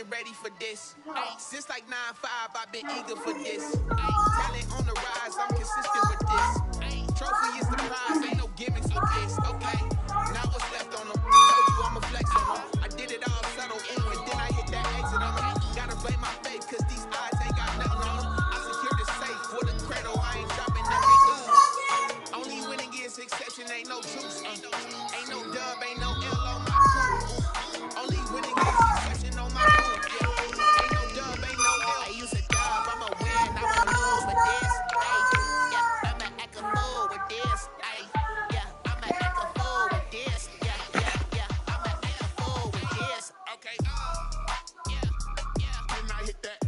get ready for this. Ay, since like 9-5, I've been eager for this. Ay, talent on the rise, I'm consistent with this. Ay, trophy is the prize, ain't no gimmicks with this. Okay, now what's left on them? Told you I'ma flex on them. I did it all subtle, and then I hit that exit on them. Gotta blame my faith, cause these eyes ain't got nothing on them. I secured the safe for the cradle, I ain't dropping nothing loose. Only winning is exception, ain't no truce. Ain't no dub, ain't no L on my crew. Only winning is exception on my crew. Yeah. Ain't no dub, ain't no L. I use a dub, I'ma win, I'ma lose with this. Ay, yeah, I'ma act a fool with this. Ay, yeah, I'ma act a fool with this. Yeah, I'ma act a fool with this. Okay, yeah, and I hit that.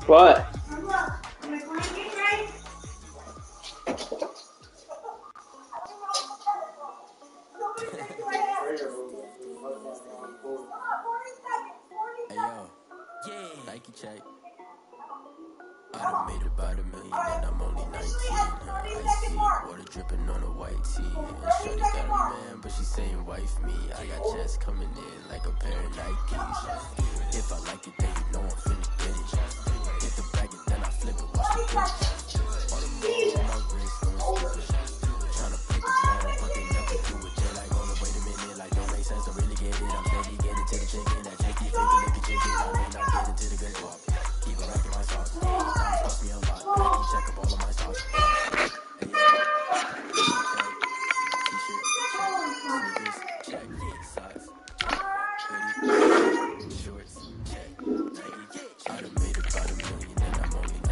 What? Hey yo, Nike check. I done made about $1 million and I'm only 19. Icy water dripping on a white tee. And shorty got a man, but she saying wife me. I got checks coming in like a pair of Nikes. If I like it, then you know I'm finna get it. Get the bag and then I flip it, watch the finish. All the ball on my wrist going stupid. Tryna pick a ball, but they never do it. They're like, oh no, wait a minute, like don't make sense to really get it. I'm steady getting to the chicken, that tricky finger looking chicken. I may not get into the good job. Keep it racking my sauce. Diamonds cost me a lot. Nike check up all of my sauce. Hey yo, t-shirt check, sneakers check, socks check, hoodie, shorts check, Nike. I done made about $1 million and I'm only 19.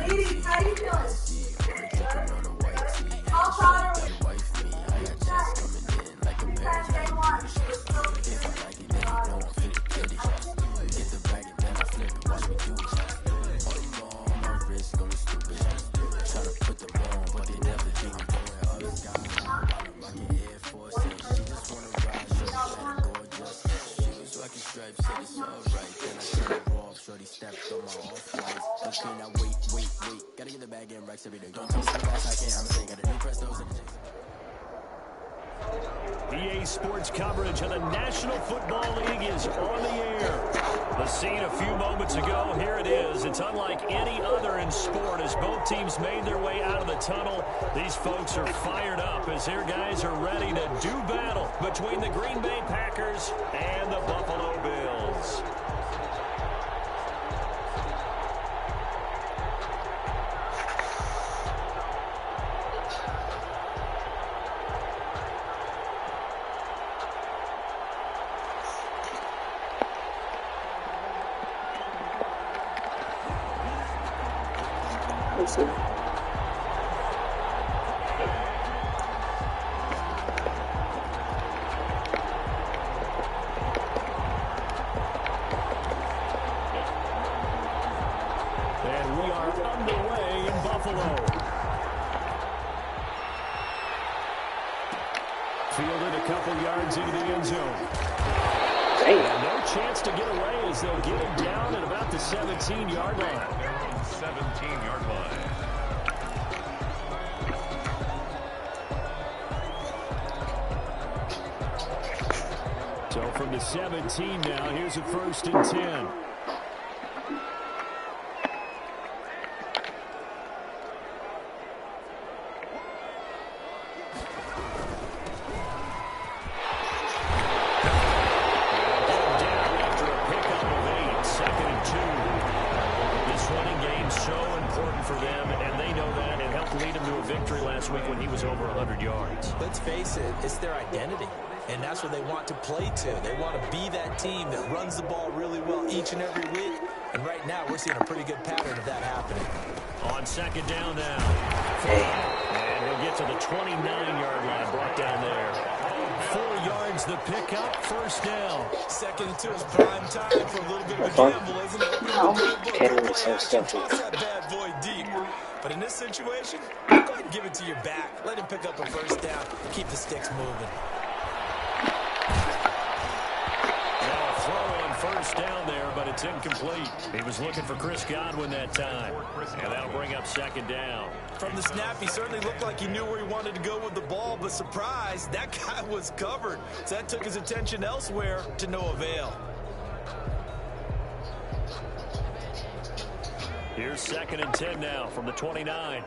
Icy water dripping on a white tee. And shorty got a wife me. I got checks coming in like a pair of Nikes. If I like it, then you know I'm finna get it. Get the bag and then I flip it, watch me do it. All the ball on my wrist going stupid. Tryna put them on, but they never do it. All these guys rockin' Air Force, and she just wanna ride. Shorty better go adjust shoes so I can stripe, said it's alright. Then I turn it off, shorty stepped on my off-whites. Okay, now wait. Gotta get the bag and racks every day. Don't tell me so fast I can't, I'ma say got a new Prestos and EA Sports coverage of the National Football League is on the air. The scene a few moments ago, here it is. It's unlike any other in sport as both teams made their way out of the tunnel. These folks are fired up as their guys are ready to do battle between the Green Bay Packers and the Buffalo Bills. Let's see. And we are underway in Buffalo. Fielded a couple yards into the end zone. And no chance to get away as they'll get him down at about the 17-yard line. 17-yard line. So from the 17 now, here's a 1st and 10. For them, and they know that. It helped lead them to a victory last week when he was over 100 yards. Let's face it, it's their identity, and that's what they want to play to. They want to be that team that runs the ball really well each and every week, and right now we're seeing a pretty good pattern of that happening. On 2nd down now. And he'll get to the 29-yard line, brought down there. the pickup, first down. 2nd and 2 is prime time for a little bit of a gamble, isn't it? Play action, toss that bad boy deep. But in this situation, go ahead and give it to your back. Let him pick up a first down. Keep the sticks moving. Now a throw on first down there, but it's incomplete. He was looking for Chris Godwin that time. And that'll bring up 2nd down. From the snap, he certainly looked like he knew where he wanted to go with the ball, but surprise, that guy was covered. So that took his attention elsewhere to no avail. Here's 2nd and 10 now from the 29.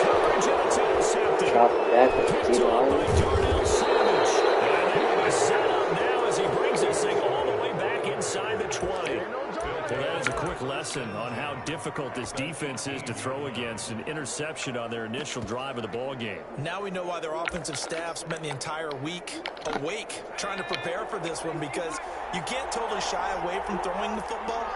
Coverage and it's intercepted. Picked off by Darnell Savage. And they will be set up now as he brings this thing all the way back inside the 20. Well, that is a quick lesson on how difficult this defense is to throw against. An interception on their initial drive of the ball game. Now we know why their offensive staff spent the entire week awake trying to prepare for this one, because you can't totally shy away from throwing the football,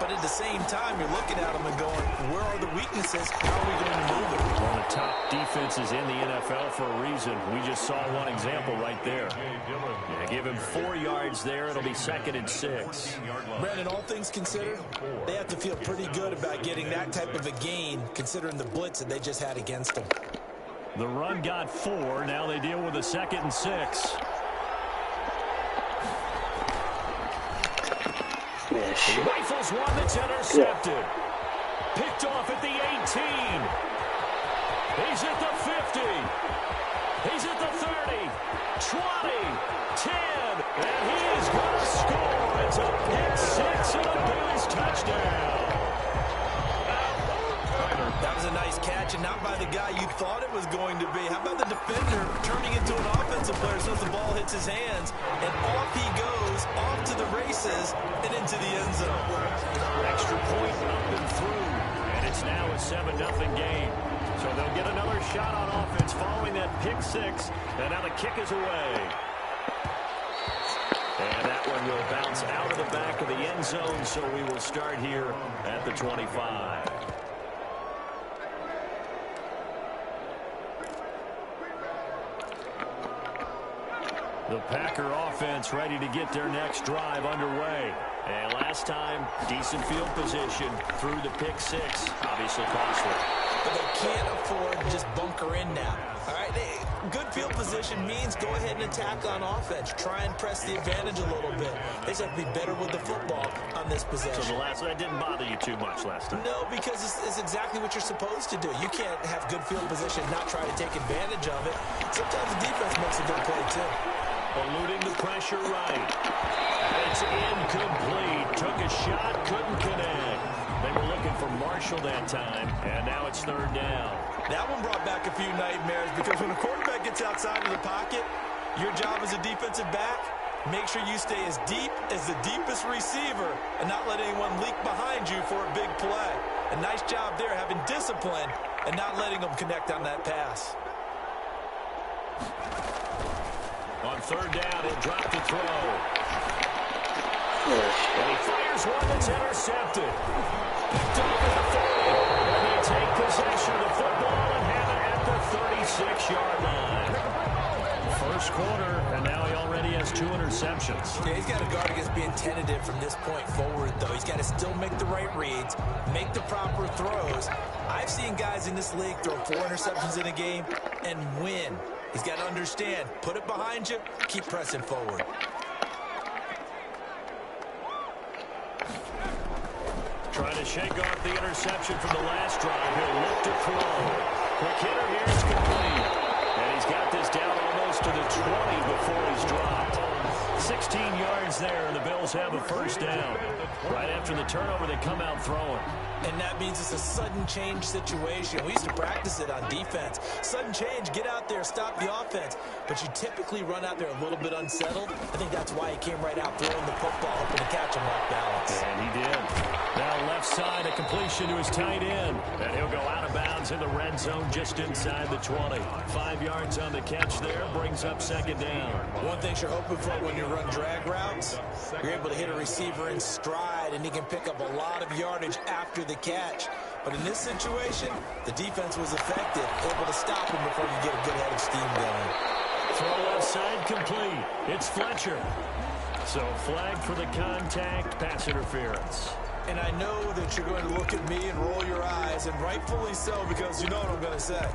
but at the same time you're looking at them and going, where are the weaknesses? How are we going to move it? One of the top defenses in the NFL for a reason. We just saw one example right there. Yeah, give him 4 yards there. It'll be 2nd and 6. Brandon, all things considered, they have to feel pretty good about getting that type of a gain, considering the blitz that they just had against them. The run got 4. Now they deal with a 2nd and 6. He rifles one that's intercepted. Picked off at the 18. He's at the 50. He's at the 30. 20. 10. And he is going to score. It's a pick 6 and a Bills touchdown. That was a nice catch, and not by the guy you thought it was going to be. How about the defender turning into an offensive player as soon as the ball hits his hands, and off he goes, off to the races, and into the end zone. Extra point up and through, and it's now a 7-0 game. So they'll get another shot on offense following that pick 6, and now the kick is away. And that one will bounce out of the back of the end zone, so we will start here at the 25. The Packer offense ready to get their next drive underway. And last time, decent field position through the pick 6. Obviously costly. But they can't afford to just bunker in now. All right, good field position means go ahead and attack on offense. Try and press the advantage a little bit. They just have to be better with the football on this possession. So that didn't bother you too much last time? No, because it's exactly what you're supposed to do. You can't have good field position and not try to take advantage of it. Sometimes the defense makes a good play, too. Eluding the pressure right. And it's incomplete. Took a shot, couldn't connect. They were looking for Marshall that time, and now it's 3rd down. That one brought back a few nightmares, because when a quarterback gets outside of the pocket, your job as a defensive back, make sure you stay as deep as the deepest receiver and not let anyone leak behind you for a big play. A nice job there, having discipline and not letting them connect on that pass. On 3rd down, he'll drop the throw. And he fires one that's intercepted. Picked off at the 30. And they take possession of the football and have it at the 36-yard line. First quarter, and now he already has 2 interceptions. Yeah, he's got to guard against being tentative from this point forward, though. He's got to still make the right reads, make the proper throws. I've seen guys in this league throw 4 interceptions in a game and win. He's got to understand, put it behind you, keep pressing forward. Trying to shake off the interception from the last drive. He'll look to throw. Quick hitter here is complete. And he's got this down almost to the 20 before he's dropped. 16 yards there, and the Bills have a first down. Right after the turnover, they come out throwing. And that means it's a sudden change situation. We used to practice it on defense. Sudden change, get out there, stop the offense. But you typically run out there a little bit unsettled. I think that's why he came right out throwing the football, hoping to catch him off balance. And he did. Now left side, a completion to his tight end. And he'll go out of bounds in the red zone just inside the 20. 5 yards on the catch there, brings up 2nd down. One thing you're hoping for when you run drag routes, you're able to hit a receiver in stride, and he can pick up a lot of yardage after the catch. But in this situation, the defense was effective, able to stop him before you get a good head of steam going. Throw left side complete. It's Fletcher. So flag for the contact, pass interference. And I know that you're going to look at me and roll your eyes, and rightfully so, because you know what I'm going to say.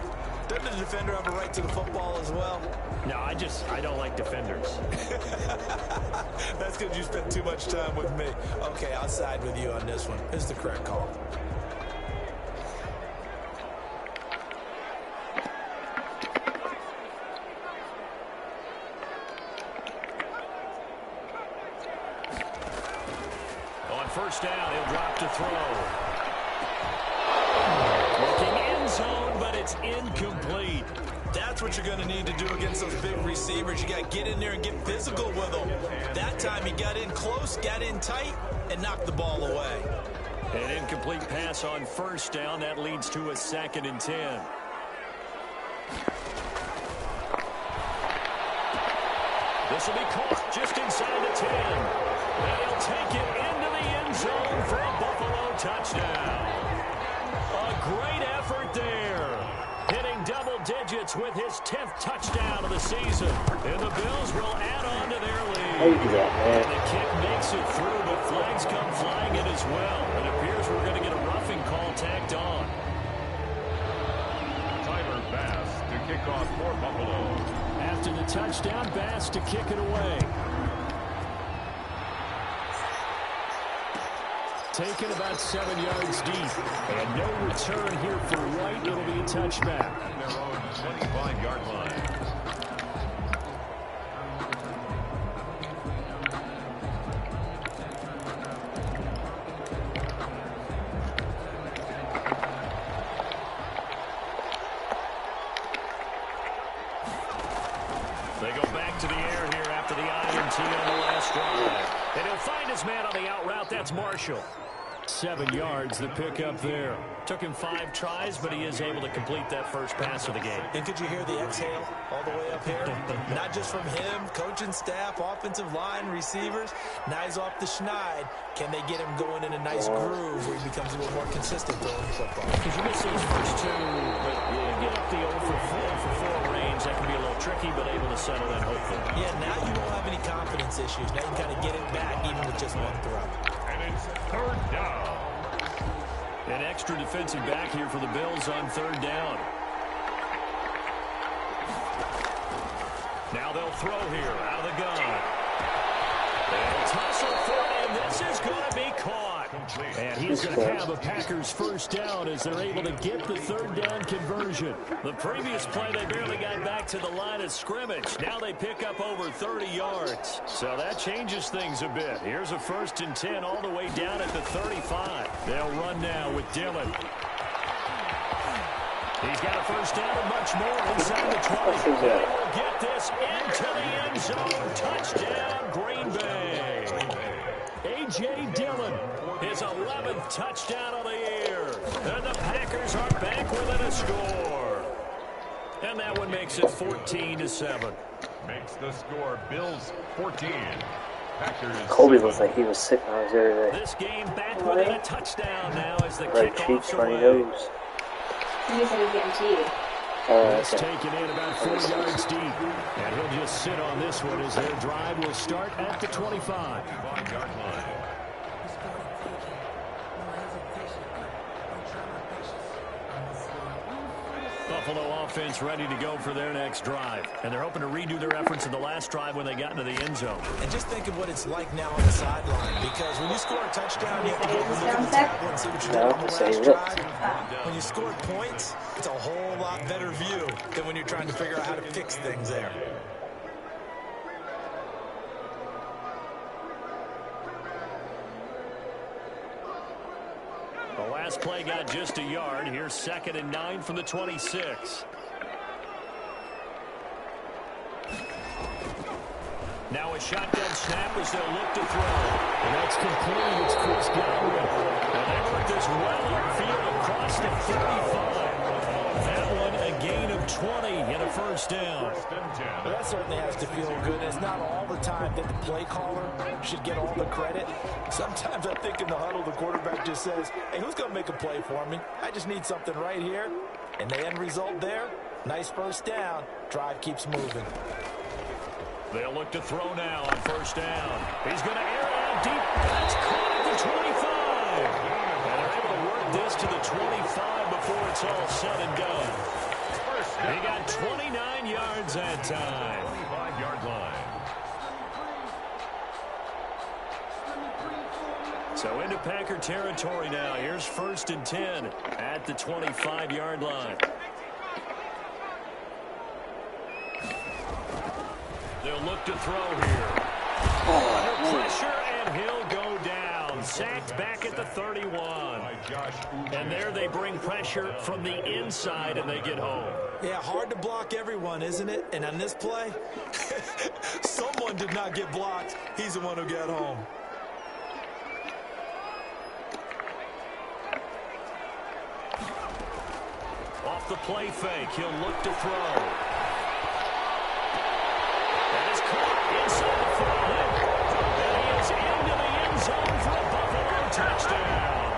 Doesn't the defender have a right to the football as well? No, I don't like defenders. That's because you spent too much time with me. Okay, I'll side with you on this one. This is the correct call. First down, he'll drop to throw. Looking end zone, but it's incomplete. That's what you're going to need to do against those big receivers. You got to get in there and get physical with them. That time he got in close, got in tight, and knocked the ball away. An incomplete pass on first down. That leads to a 2nd and 10. This will be caught just inside the 10. And he'll take it into the end zone for a Buffalo touchdown. A great effort there. Hitting double digits with his 10th touchdown of the season. And the Bills will add on to their lead. And the kick makes it through, but flags come flying in as well. It appears we're going to get a roughing call tacked on. Tyler Bass to kick off for Buffalo. After the touchdown, Bass to kick it away. Taken about 7 yards deep. And no return here for White. It'll be a touchback. Their own 25-yard line. They go back to the air here after the INT on the last drive. And he'll find his man on the out route. That's Marshall. 7 yards, the pickup there. Took him 5 tries, but he is able to complete that first pass of the game. And could you hear the exhale all the way up here? Not just from him, coaching staff, offensive line, receivers. Now he's off the schneid. Can they get him going in a nice groove where he becomes a little more consistent throwing the football? Because you miss those first 2, but you get up the 0 for 4 range. That can be a little tricky, but able to settle in, hopefully. Yeah, now you won't have any confidence issues. Now you can kind of get it back even with just one throw. And it's 3rd down. An extra defensive back here for the Bills on 3rd down. Now they'll throw here out of the gun. They'll tussle for it, and this is going to be caught. And he's going to have a Packers first down as they're able to get the 3rd down conversion. The previous play, they barely got back to the line of scrimmage. Now they pick up over 30 yards. So that changes things a bit. Here's a 1st and 10 all the way down at the 35. They'll run now with Dillon. He's got a first down and much more inside the 20. They will get this into the end zone. Touchdown, Green Bay. A.J. Dillon, his 11th touchdown of the year. And the Packers are back within a score. And that one makes it 14-7. Makes the score Bills 14. Packers. Colby looks like he was sick when I was there today. This game back within a touchdown now as the Red kickoff's cheeks, funny away. nose. He said he's getting cheated. It's taken in about 4 yards deep. And he'll just sit on this one as their drive will start at the 25. 25-yard line. Buffalo offense ready to go for their next drive. And they're hoping to redo their efforts in the last drive when they got into the end zone. And just think of what it's like now on the sideline, because when you score a touchdown, you have to go and look at the tablet and see what you did on the last drive. When you score points, it's a whole lot better view than when you're trying to figure out how to fix things there. The last play got just a yard. Here's 2nd and 9 from the 26. Now a shotgun snap as they'll look to throw. And that's complete. It's Chris Godwin. And they work this well upfield across the 35. That one a gain of 20 and a first down. Well, that certainly has to feel good. It's not all the time that the play caller should get all the credit. Sometimes I think in the huddle, the quarterback just says, hey, who's going to make a play for me? I just need something right here. And the end result there, nice first down. Drive keeps moving. They'll look to throw now on first down. He's going to air it out deep. That's caught at the 25. And they're able to work this to the 25 before it's all said and done. He got 29 yards that time. 25-yard line. So into Packer territory now. Here's 1st and 10 at the 25-yard line. They'll look to throw here. Under pressure, and he'll go down. Sacked back at the 31. And there they bring pressure from the inside, and they get home. Yeah, hard to block everyone, isn't it? And on this play, someone did not get blocked. He's the one who got home. Off the play fake, he'll look to throw. That is caught inside the 5. And he is into the end zone for a Buffalo touchdown.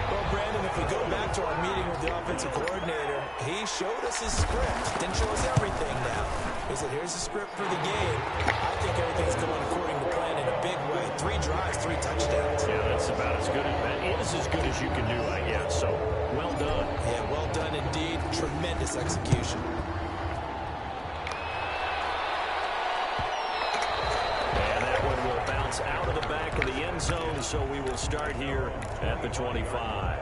Well, Brandon, if we go back to our meeting with the offensive coordinator, he showed us his script. Didn't show us everything now. He said, here's the script for the game. I think everything's going according to plan in a big way. 3 drives, 3 touchdowns. Yeah, that's about as good as that is as good as you can do, I guess. So, well done. Yeah, well done indeed. Tremendous execution. And that one will bounce out of the back of the end zone, so we will start here at the 25.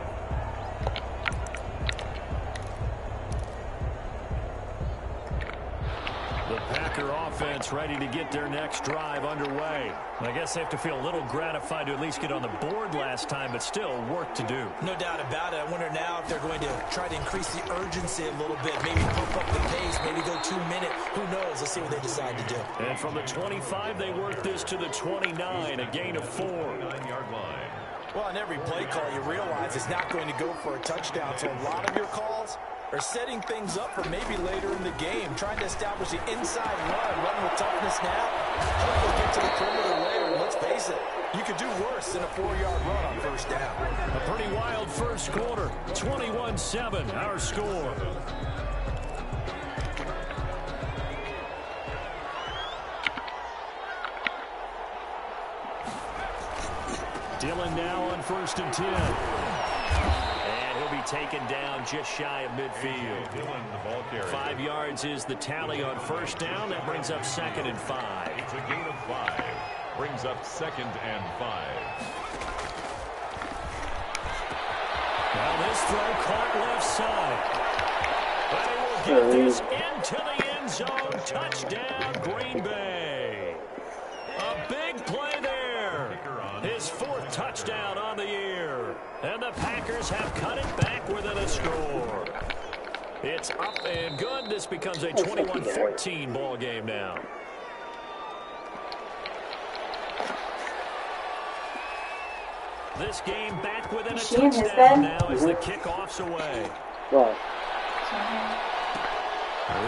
The Packer offense ready to get their next drive underway. I guess they have to feel a little gratified to at least get on the board last time, but still work to do. No doubt about it. I wonder now if they're going to try to increase the urgency a little bit, maybe pump up the pace, maybe go 2 minute. Who knows? Let's see what they decide to do. And from the 25, they work this to the 29, a gain of 4. 9-yard line. Well, on every play call, you realize it's not going to go for a touchdown, so a lot of your calls are setting things up for maybe later in the game, trying to establish the inside run with toughness now. Hopefully get to the perimeter later, and let's face it, you could do worse than a 4-yard run on first down. A pretty wild first quarter, 21-7, our score. Dillon now on 1st and 10. And he'll be taken down just shy of midfield. 5 yards is the tally on first down. That brings up 2nd and 5. It's a gain of 5. Brings up 2nd and 5. Now this throw caught left side. But he will get this into the end zone. Touchdown, Green Bay. A big play there. His 4th touchdown on the year. And the Packers have cut it back within a score. It's up and good. This becomes a 21-14 ball game now. This game back within a touchdown now as the kickoff's away. Wow.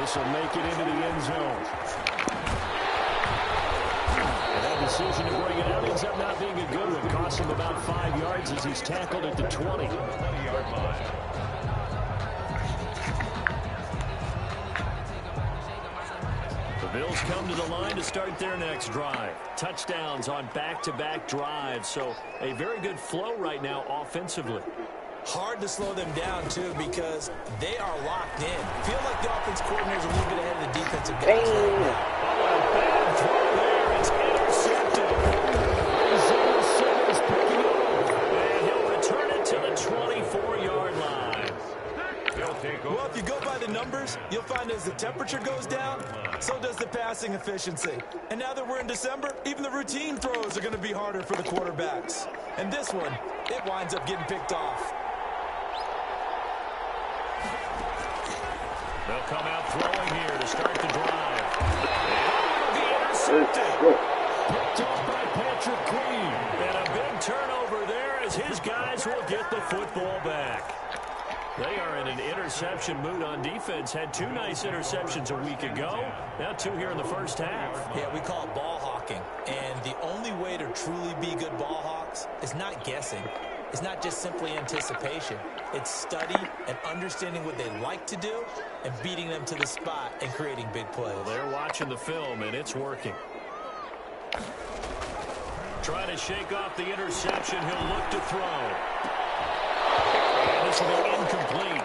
This will make it into the end zone. And that decision to bring it out ends up not being a good one. Costs him about 5 yards as he's tackled at the 20. 20-yard line. The Bills come to the line to start their next drive. Touchdowns on back-to-back drives, so a very good flow right now offensively. Hard to slow them down, too, because they are locked in. Feel like the offense coordinator is a little bit ahead of the defensive guys right now. Bad throw there. It's intercepted. Isaiah Simmons picking it up. And he'll return it to the 24-yard line. They'll take over. Well, if you go by the numbers, you'll find as the temperature goes down, so does the passing efficiency. And now that we're in December, even the routine throws are going to be harder for the quarterbacks. And this one, it winds up getting picked off. They'll come out throwing here to start the drive. And the intercepted. Picked off by Patrick Queen. And a big turnover there as his guys will get the football back. They are in an interception mood on defense. Had 2 nice interceptions a week ago. Now 2 here in the first half. Yeah, we call it ball hawking. And the only way to truly be good ball hawks is not guessing. It's not just simply anticipation. It's study and understanding what they like to do and beating them to the spot and creating big plays. Well, they're watching the film, and it's working. Trying to shake off the interception. He'll look to throw. And this will be incomplete.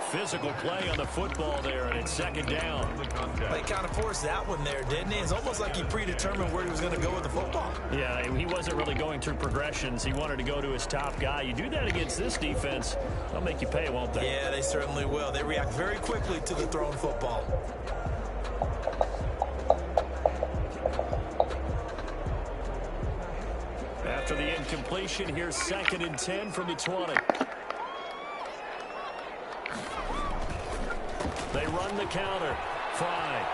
Physical play on the football there, and it's second down. They kind of forced that one there, didn't he? It's almost like he predetermined where he was going to go with the football. Yeah, he wasn't really going through progressions. He wanted to go to his top guy. You do that against this defense, they'll make you pay, won't they? Yeah, they certainly will. They react very quickly to the thrown football. After the incompletion, here's 2nd and 10 from the 20. They run the counter. Fry.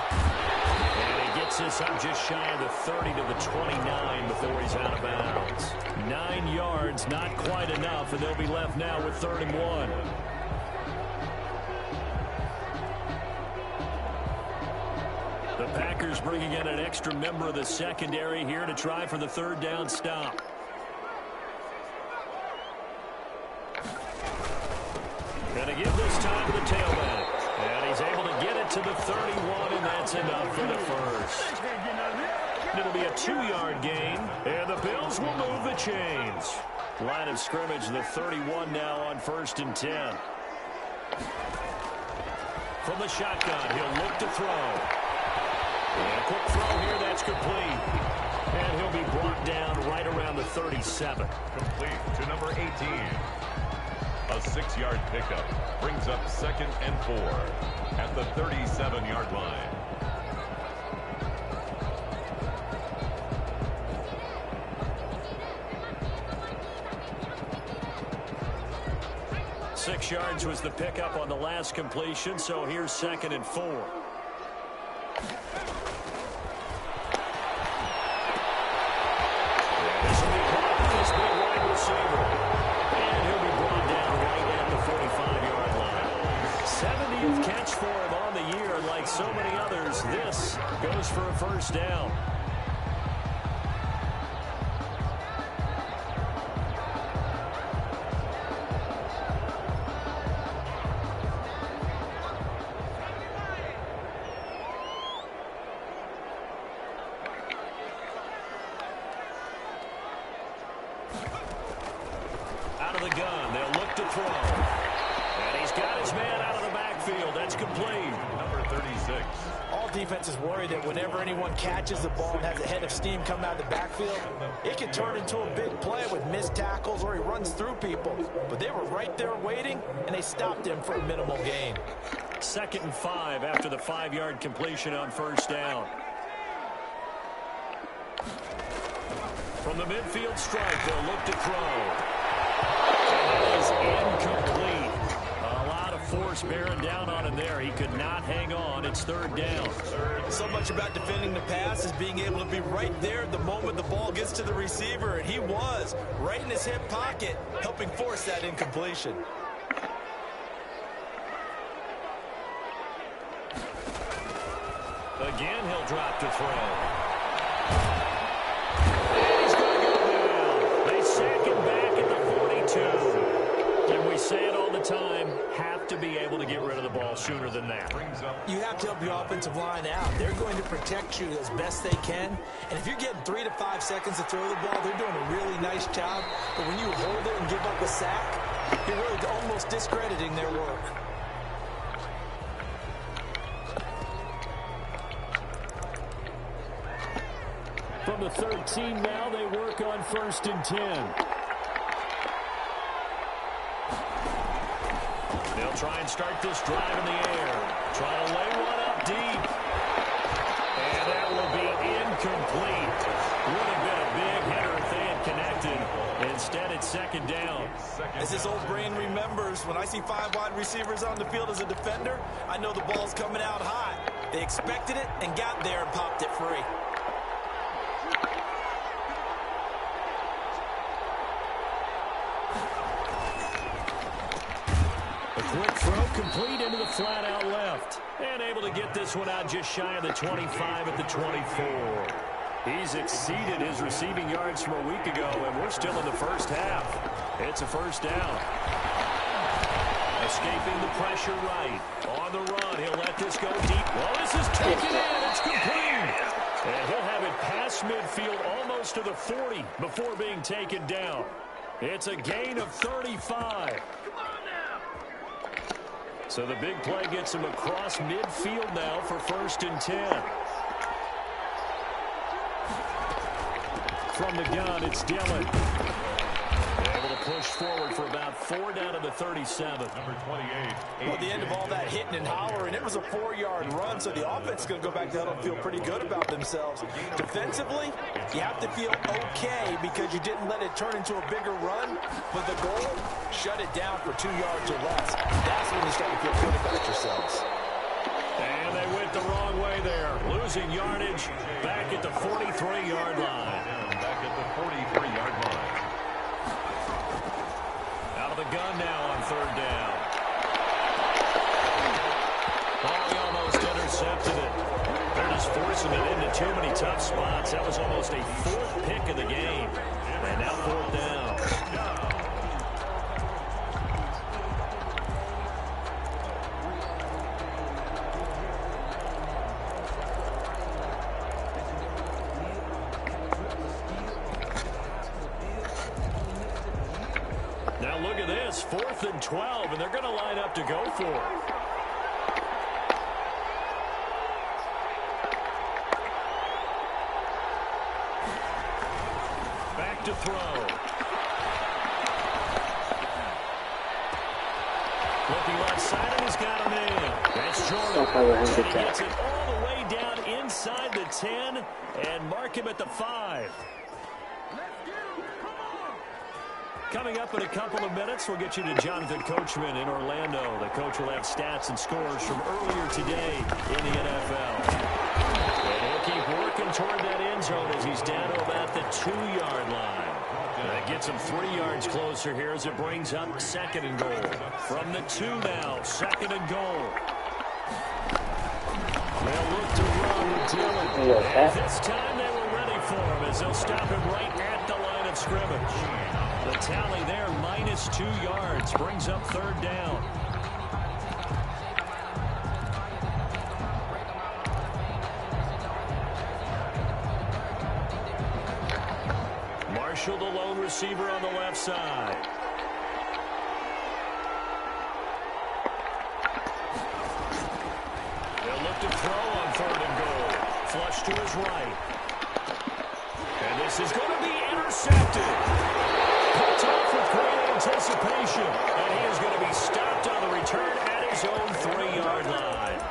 And he gets this up just shy of the 30 to the 29 before he's out of bounds. 9 yards, not quite enough, and they'll be left now with 3rd and 1. The Packers bringing in an extra member of the secondary here to try for the 3rd down stop. Going to give this time to the tailback. And he's able to get it to the 31, and that's enough for the first. It'll be a 2-yard gain, and the Bills will move the chains. Line of scrimmage, the 31 now on 1st and 10. From the shotgun, he'll look to throw. And a quick throw here, that's complete. And he'll be brought down right around the 37. Complete to number 18. A 6-yard pickup brings up 2nd and 4 at the 37-yard line. Six yards was the pickup on the last completion, so here's 2nd and 4. This will be caught by this big wide receiver. And he'll be brought down right at the 45-yard line. 70th catch for him on the year, and like so many others, this goes for a first down. Out of the gun, they'll look to throw. And he's got his man out of the backfield. That's complete. Number 36. All defenses worry that whenever anyone catches the ball and has a head of steam come out of the backfield, it can turn into a big play with missed tackles or he runs through people. But they were right there waiting, and they stopped him for a minimal gain. 2nd and 5 after the 5-yard completion on first down. From the midfield strike, they'll look to throw. That is incomplete. A lot of force bearing down on him there. He could not hang on. It's 3rd down. So much about defending the pass is being able to be right there at the moment the ball gets to the receiver, and he was right in his hip pocket, helping force that incompletion. Again, he'll drop to throw. And he's going to go down. They sack him back at the 42. And we say it all the time, have to be able to get rid of the ball sooner than that. You have to help your offensive line out. They're going to protect you as best they can. And if you're getting 3 to 5 seconds to throw the ball, they're doing a really nice job. But when you hold it and give up a sack, you're really almost discrediting their work. From the 13 now, they work on 1st and 10. They'll try and start this drive in the air. Try to lay one up deep. And that will be incomplete. Would have been a big header if they had connected. Instead, it's 2nd down. As this old brain remembers, when I see 5 wide receivers on the field as a defender, I know the ball's coming out hot. They expected it and got there and popped it free. quick throw complete into the flat out left. And able to get this one out just shy of the 25 at the 24. He's exceeded his receiving yards from a week ago, and we're still in the first half. It's a first down. Escaping the pressure right. On the run, he'll let this go deep. Well, this is taken in. It's complete. And he'll have it past midfield almost to the 40 before being taken down. It's a gain of 35. So the big play gets him across midfield now for 1st and 10. From the gun, it's Dillon. Able to push forward for about 4 down to the 37. Number 28. Well, at the end of all that hitting and hollering, it was a 4-yard run, so the offense is going to go back to huddle and feel pretty good about themselves. Defensively, you have to feel okay because you didn't let it turn into a bigger run, but the goal, shut it down for 2 yards or less. That's when you start to feel good about yourselves. And they went the wrong way there, losing yardage back at the 43-yard line. Back at the 43-yard line. Out of the gun now on 3rd down. Oh, he almost intercepted it. They're just forcing it into too many tough spots. That was almost a 4th pick of the game. And now 4th down. Now look at this, 4th and 12, and they're going to line up to go for it. Back to throw. Looking left side, and he's got him in. That's Jordan. And he gets it all the way down inside the 10 and mark him at the 5. Coming up in a couple of minutes, we'll get you to Jonathan Coachman in Orlando. The coach will have stats and scores from earlier today in the NFL. And he'll keep working toward that end zone as he's down to about the 2-yard line. That gets him 3 yards closer here as it brings up 2nd and goal. From the 2 now, 2nd and goal. They'll look to run with Dillon. And this time they were ready for him as they'll stop him right at the line of scrimmage. The tally there, minus 2 yards, brings up 3rd down. Marshall, the lone receiver on the left side. They'll look to throw on 3rd and goal. Flush to his right. And this is going to be intercepted. Cuts off with great anticipation. And he is going to be stopped on the return at his own 3-yard line.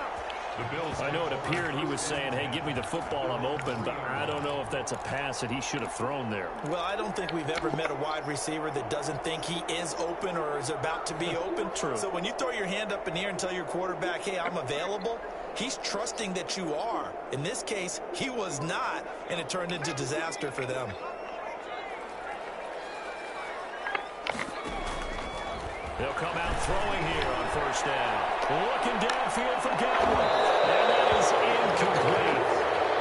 I know it appeared he was saying, hey, give me the football, I'm open, but I don't know if that's a pass that he should have thrown there. Well, I don't think we've ever met a wide receiver that doesn't think he is open or is about to be open. True. So when you throw your hand up in the air and tell your quarterback, hey, I'm available, he's trusting that you are. In this case, he was not, and it turned into disaster for them. He'll come out throwing here on 1st down. Looking downfield for Godwin. And that is incomplete.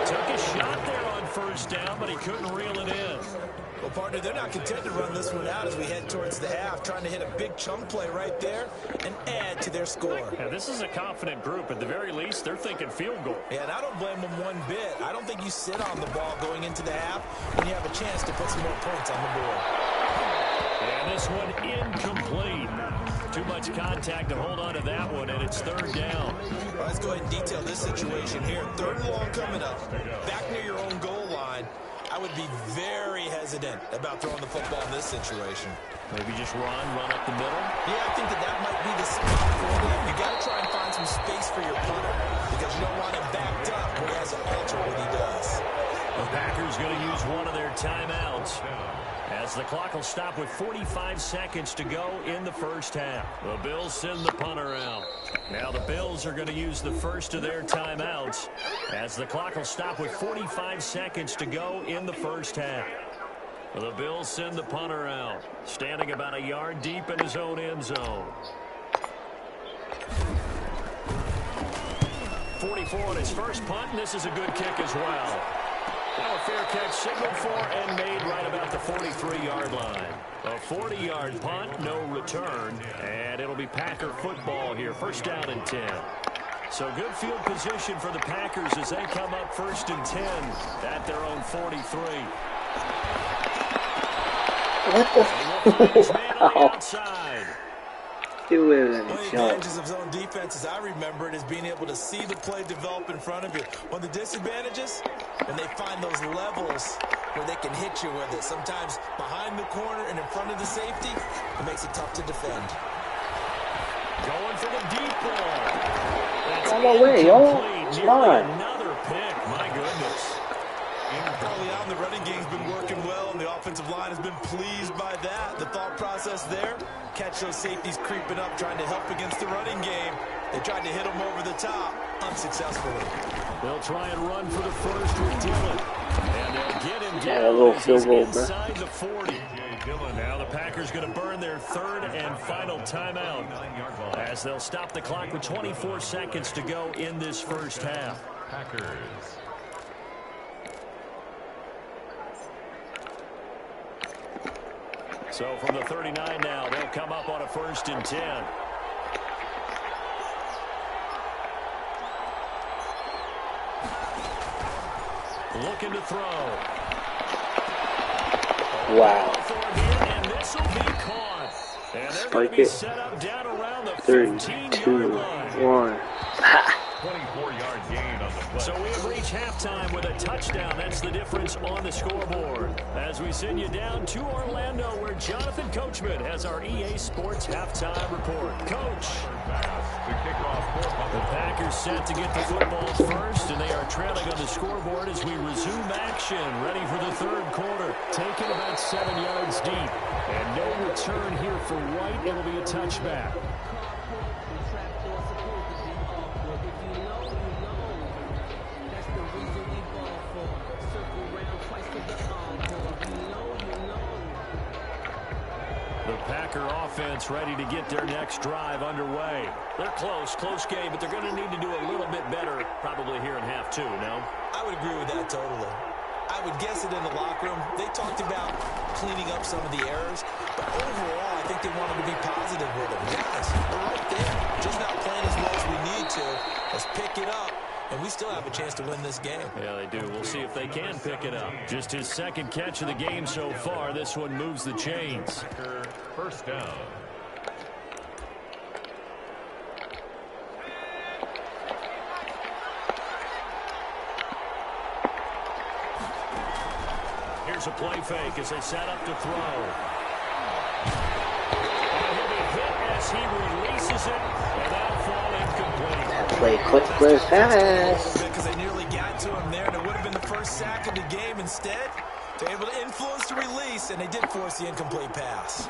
Took a shot there on 1st down, but he couldn't reel it in. Well, partner, they're not content to run this one out as we head towards the half, trying to hit a big chunk play right there and add to their score. Yeah, this is a confident group. At the very least, they're thinking field goal. Yeah, and I don't blame them one bit. I don't think you sit on the ball going into the half when you have a chance to put some more points on the board. And this one incomplete. Too much contact to hold on to that one, and it's 3rd down. Well, let's go ahead and detail this situation here. 3rd and long coming up, back near your own goal line. I would be very hesitant about throwing the football in this situation. Maybe just run up the middle? Yeah, I think that might be the spot for them. You got to try and find some space for your punter because you don't want him backed up where he has to alter what he does. The Packers going to use one of their timeouts as the clock will stop with 45 seconds to go in the first half. The Bills send the punter out. Now the Bills are going to use the first of their timeouts as the clock will stop with 45 seconds to go in the first half. The Bills send the punter out, standing about a yard deep in his own end zone. 44 on his first punt, and this is a good kick as well. Now a fair catch signaled for and made right about the 43-yard line. A 40-yard punt, no return, and it'll be Packer football here. First down and 10. So good field position for the Packers as they come up first and 10 at their own 43. What the Wow. Outside. do it One of the advantages of zone defense, as I remember it, is being able to see the play develop in front of you. One of the disadvantages, when they find those levels where they can hit you with it. Sometimes behind the corner and in front of the safety, it makes it tough to defend. Going for the deep ball. That's on my way, yo. incomplete. Come on. Another pick. My goodness. Early on, the running game's been working well, and the offensive line has been pleased by that. The thought process there, catch those safeties creeping up, trying to help against the running game. They tried to hit them over the top, unsuccessfully. They'll try and run for the first with Dillon. And they'll get him down. Yeah, a little as field he's goal, inside the 40. Now the Packers going to burn their third and final timeout as they'll stop the clock with 24 seconds to go in this first half. Packers. So from the 39 now, they'll come up on a first and 10. Looking to throw. Wow. And this will be caught. And they're going to Spike be it. set up down around the 3, 15-yard 2, line. 1. Ha! 24-yard gain on the play. So we have reached halftime with a touchdown. That's the difference on the scoreboard. As we send you down to Orlando, where Jonathan Coachman has our EA Sports halftime report. Coach. The Packers set to get the footballs first, and they are trailing on the scoreboard as we resume action. Ready for the third quarter. Taken about 7 yards deep. And no return here for White. It'll be a touchback. The Packer offense ready to get their next drive underway. They're close game, but they're going to need to do a little bit better probably here in half two, no? I would agree with that totally. I would guess it in the locker room. They talked about cleaning up some of the errors, but overall, I think they wanted to be positive with them. Guys, we're right there. Just not playing as well as we need to. Let's pick it up, and we still have a chance to win this game. Yeah, they do. We'll see if they can pick it up. Just his second catch of the game so far. This one moves the chains. First down. Here's a play fake as they set up to throw. And he'll be hit as he releases it, and that'll fall incomplete. Play quick, play fast. Because they nearly got to him there, and it would have been the first sack of the game. Instead, they're able to influence the release, and they did force the incomplete pass.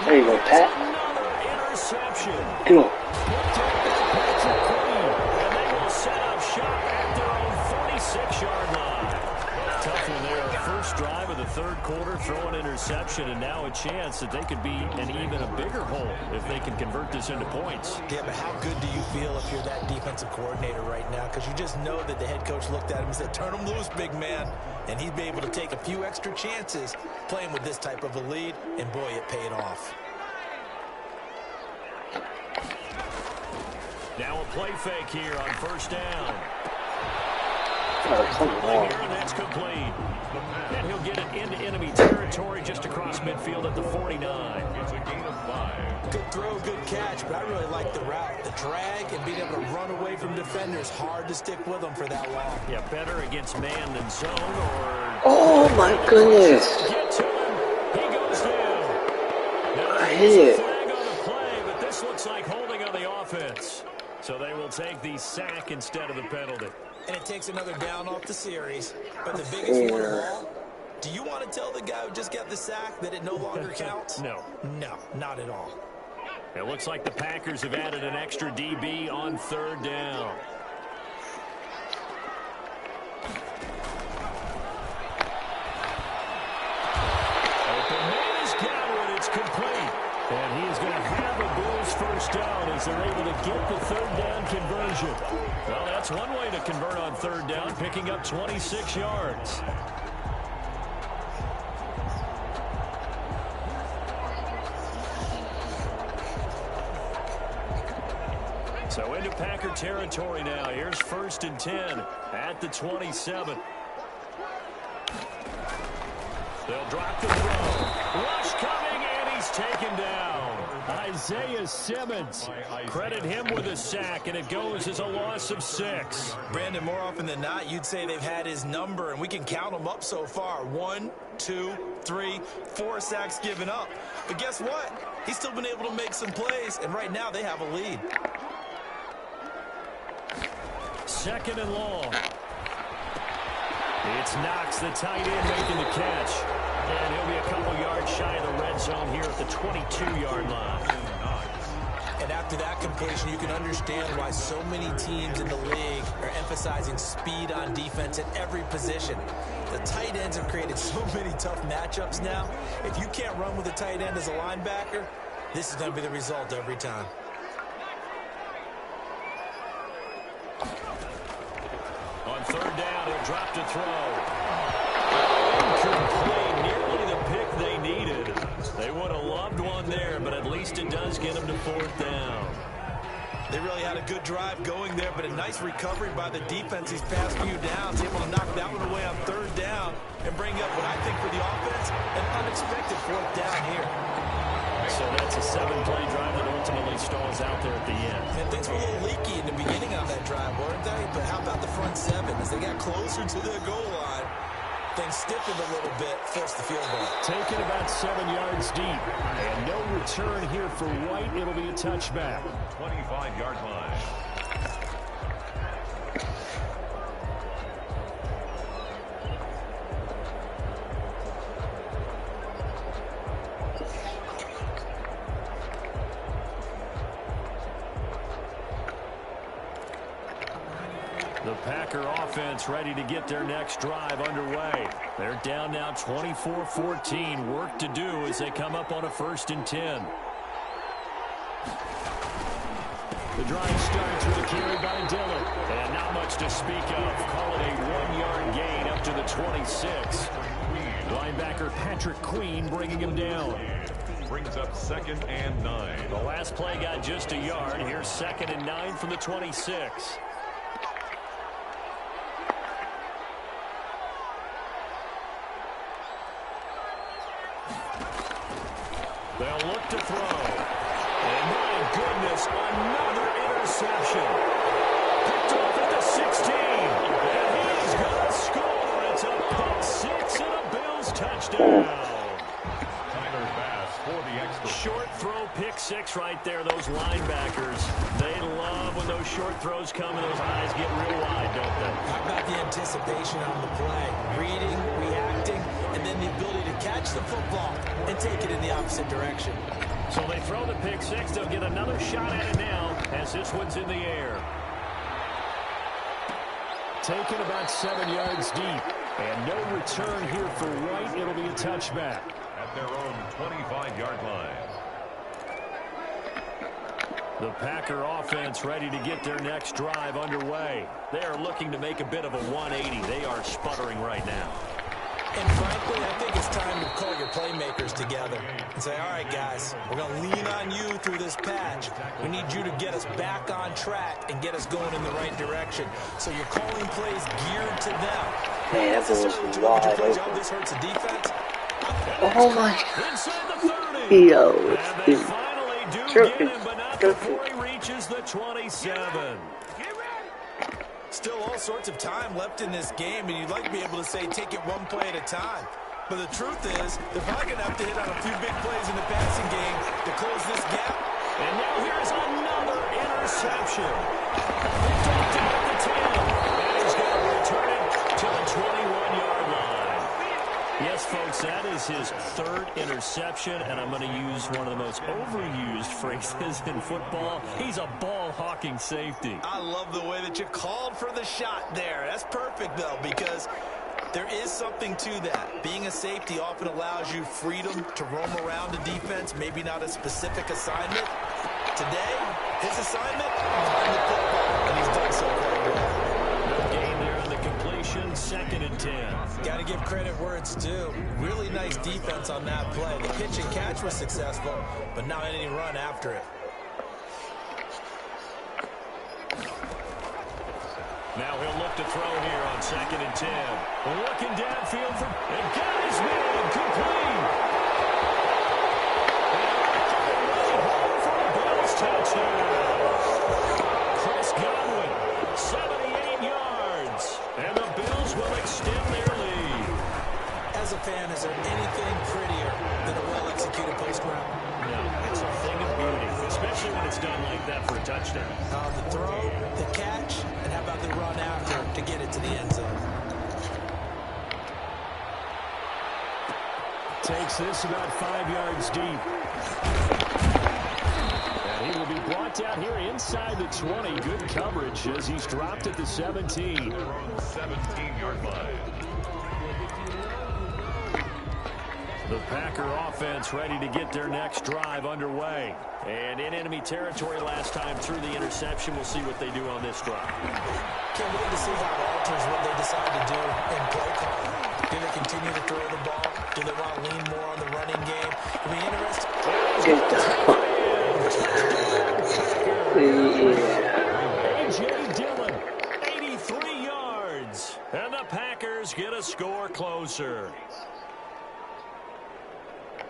There you go, Pat. Another interception. Go. And they will set up shop at their own 46-yard line. Tough one there. First drive of the third quarter, throw an interception, and now a chance that they could be in even a bigger hole if they can convert this into points. Yeah, but how good do you feel if you're that defensive coordinator right now? Because you just know that the head coach looked at him and said, turn him loose, big man. And he'd be able to take a few extra chances playing with this type of a lead, and boy, it paid off. Now a play fake here on first down. Oh, come on. Here, and that's complete. And he'll get it into enemy territory just across midfield at the 49. It's a gain of 5. Good throw, good catch, but I really like the route. The drag and being able to run away from defenders, hard to stick with them for that long. Yeah, better against man than zone, or... Oh my goodness. Get to him. He goes down. Now, I hit it. flag on the play, but this looks like holding on the offense. So they will take the sack instead of the penalty. And it takes another down off the series. But the biggest one of all, do you want to tell the guy who just got the sack that it no longer counts? No. No, not at all. It looks like the Packers have added an extra DB on third down. Open man is gathered. It's complete. And he is going to have a Bills first down as they're able to get the third down conversion. Well, that's one way to convert on third down, picking up 26 yards. So into Packer territory now. Here's 1st and 10 at the 27. They'll drop the throw. Rush coming, and he's taken down. Isaiah Simmons. Credit him with a sack, and it goes as a loss of 6. Brandon, more often than not, you'd say they've had his number, and we can count them up so far. 1, 2, 3, 4 sacks given up. But guess what? He's still been able to make some plays, and right now they have a lead. 2nd and long. It's Knox, the tight end, making the catch. And he'll be a couple yards shy of the red zone here at the 22-yard line. And after that completion, you can understand why so many teams in the league are emphasizing speed on defense at every position. The tight ends have created so many tough matchups now. If you can't run with a tight end as a linebacker, this is going to be the result every time. On third down, he'll drop to throw. Incomplete, nearly the pick they needed. They would have loved one there, but at least it does get them to 4th down. They really had a good drive going there, but a nice recovery by the defense these past few downs, able to knock that one away on third down and bring up what I think for the offense, an unexpected 4th down here. So that's a 7-play drive that ultimately stalls out there at the end. And things were a little leaky in the beginning on that drive, weren't they? But how about the front 7? As they got closer to their goal line, things stiffened a little bit, forced the field goal. Taken about 7 yards deep. And no return here for White. It'll be a touchback. 25-yard line. The Packer offense ready to get their next drive underway. They're down now 24-14. Work to do as they come up on a 1st and 10. The drive starts with a carry by Dillon. And not much to speak of. Call it a 1-yard gain up to the 26. Linebacker Patrick Queen bringing him down. Brings up 2nd and 9. The last play got just a yard. Here's 2nd and 9 from the 26. They'll look to throw. And my goodness, another interception. Picked off at the 16. And he's going to score. It's a pick 6 and a Bills touchdown. Tyler Bass for the extra. Short throw, pick 6 right there. Those linebackers, they love when those short throws come and those eyes get real wide, don't they? How about the anticipation on the play? Reading, reacting, and then the ability to catch the football and take it in the opposite direction. So they throw the pick 6. They'll get another shot at it now as this one's in the air. Taken about 7 yards deep. And no return here for White. It'll be a touchback. At their own 25-yard line. The Packer offense ready to get their next drive underway. They are looking to make a bit of a 180. They are sputtering right now. And frankly, I think it's time to call your playmakers together and say, all right, guys, we're going to lean on you through this patch. We need you to get us back on track and get us going in the right direction. So you're calling plays geared to them. Man, that was wide open. This hurts the defense. Oh my Inside the 30. Yo, And they finally do get him, but not before he reaches the 27. Still all sorts of time left in this game, and you'd like to be able to say take it one play at a time. But the truth is, they're probably going to have to hit on a few big plays in the passing game to close this gap. And now here's another interception. Picked off down at the 10. And he's going to return it to the 21-yard line. Yes, folks, that is his 3rd interception, and I'm going to use one of the most overused phrases in football. He's a ball-hawking safety. I love the way that you called for the shot there. That's perfect, though, because there is something to that. Being a safety often allows you freedom to roam around the defense, maybe not a specific assignment. Today, his assignment, find the football, and he's done so quite well. No gain there on the completion, 2nd and 10. Got to give credit where it's due. Really nice defense on that play. The pitch and catch was successful, but not any run after it. Now he'll look to throw here on 2nd and 10. Looking downfield for, and got his man complete. Touchdown. Chris Godwin, 78 yards. And the Bills will extend their lead. As a fan, is there anything prettier than a well-executed post route? No, it's a thing of beauty, especially when it's done like that for a touchdown. The throw, the catch, and how about the run after to get it to the end zone? Takes this about 5 yards deep. He will be brought down here inside the 20. Good coverage as he's dropped at the 17. 17-yard line. The Packer offense ready to get their next drive underway. And in enemy territory last time through the interception. We'll see what they do on this drive. Can't wait to see how it alters what they decide to do in play calling. Do they continue to throw the ball? Do they want to lean more on the running game? It'll be interesting. A.J. Dillon, 83 yards. And the Packers get a score closer.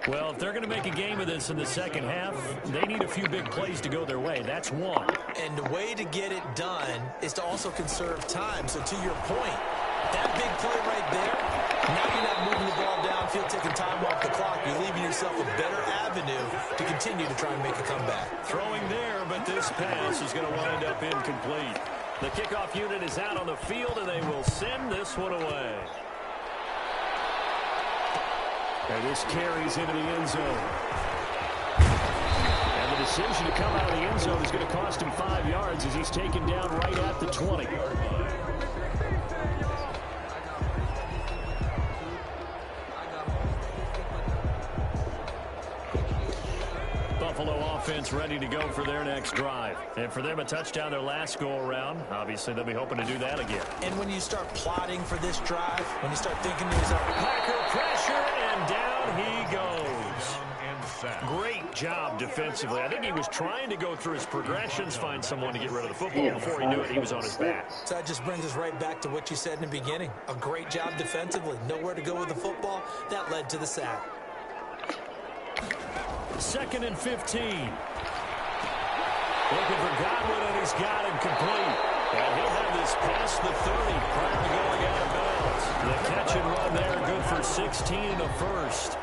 Well, if they're going to make a game of this in the second half, they need a few big plays to go their way. That's one. And the way to get it done is to also conserve time. So to your point, that big play right there, now you're not moving the ball downfield, taking time off the clock. You're leaving yourself a better avenue to continue to try and make a comeback. Throwing there, but this pass is going to wind up incomplete. The kickoff unit is out on the field, and they will send this one away. And this carries into the end zone. And the decision to come out of the end zone is going to cost him 5 yards as he's taken down right at the 20. Buffalo offense ready to go for their next drive. And for them, a touchdown their last go-around. Obviously, they'll be hoping to do that again. And when you start plotting for this drive, when you start thinking to yourself, Packer pressure, and down he goes. Great job defensively. I think he was trying to go through his progressions, find someone to get rid of the football. Before he knew it, he was on his back. So that just brings us right back to what you said in the beginning. A great job defensively. Nowhere to go with the football. That led to the sack. 2nd and 15. Looking for Godwin, and he's got him complete. And he'll have this past the 30 prior to going out of bounds. The catch and run there, good for 16 and a first.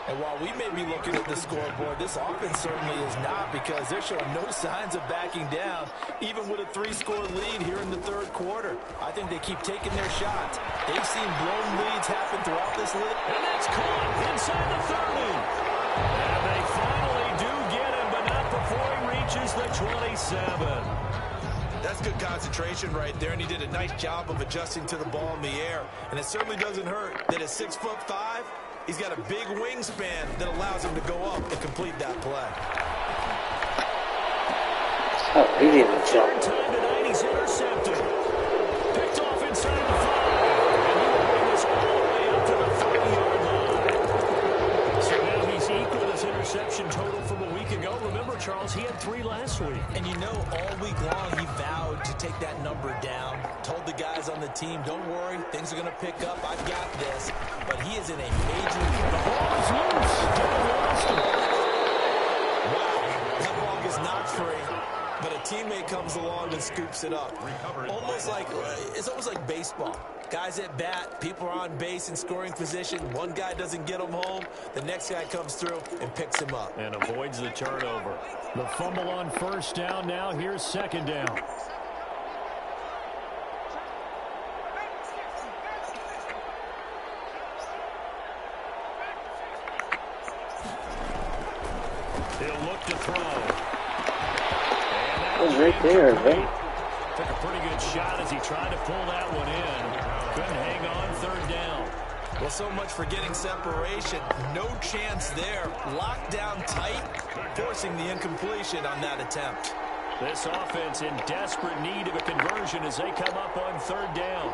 And while we may be looking at the scoreboard, this offense certainly is not, because they're showing no signs of backing down, even with a 3-score lead here in the third quarter. I think they keep taking their shots. They've seen blown leads happen throughout this league. And that's caught inside the 30. And they finally do get him, but not before he reaches the 27. That's good concentration right there, and he did a nice job of adjusting to the ball in the air. And it certainly doesn't hurt that at 6'5", he's got a big wingspan that allows him to go up and complete that play. Oh, he didn't jump. Time tonight, he's intercepted. Picked off inside the 5. And he will bring this all the way up to the 30-yard line. So now he's equaled his interception total from a week ago. Remember, Charles, he had 3 last week. And you know, all week long he vowed to take that number down. Told the guys on the team, don't worry, things are going to pick up. I've got this. But he is in a major league. Ball's loose. Lost him. Wow, that ball is not free. But a teammate comes along and scoops it up. It's almost like baseball. Guys at bat, people are on base in scoring position. One guy doesn't get him home. The next guy comes through and picks him up. And avoids the turnover. The fumble on first down now. Here's second down. He'll look to throw. It was right there, man. Took a pretty good shot as he tried to pull that one in. Couldn't hang on, third down. Well, so much for getting separation. No chance there. Locked down tight, forcing the incompletion on that attempt. This offense in desperate need of a conversion as they come up on third down.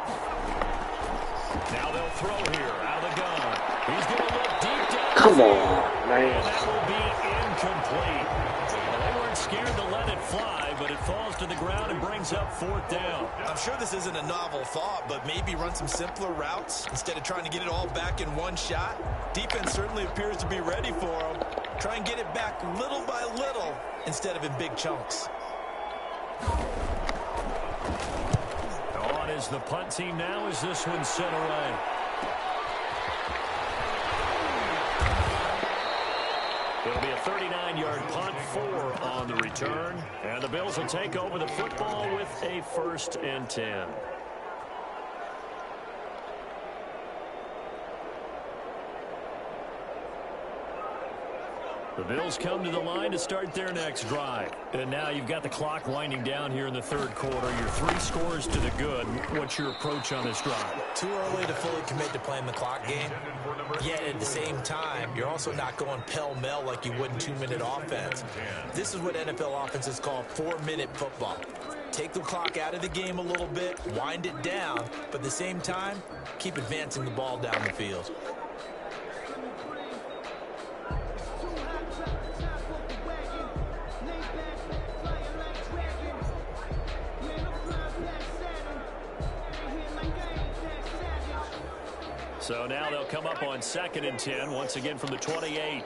Now they'll throw here out of the gun. He's going to look deep down. Come on, man. And that will be incomplete. Well, they weren't scared to let it fly, but it falls to the ground and brings up fourth down. I'm sure this isn't a novel thought, but maybe run some simpler routes instead of trying to get it all back in one shot. Defense certainly appears to be ready for them. Try and get it back little by little instead of in big chunks. On is the punt team now as this one's sent away. It'll be a 39-yard punt, 4 on the return. And the Bills will take over the football with a 1st and 10. The Bills come to the line to start their next drive. And now you've got the clock winding down here in the third quarter. You're 3 scores to the good. What's your approach on this drive? Too early to fully commit to playing the clock game. Yet at the same time, you're also not going pell-mell like you would in 2-minute offense. This is what NFL offenses call 4-minute football. Take the clock out of the game a little bit, wind it down, but at the same time, keep advancing the ball down the field. So now they'll come up on 2nd and 10, once again from the 28.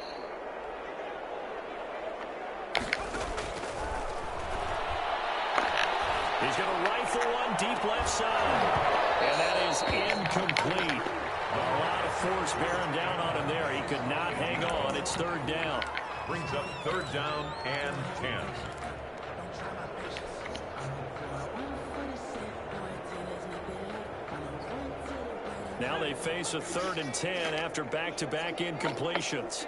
He's going to rifle one deep left side. And that is incomplete. A lot of force bearing down on him there. He could not hang on. It's 3rd down. Brings up 3rd down and 10. Now they face a 3rd and 10 after back-to-back incompletions.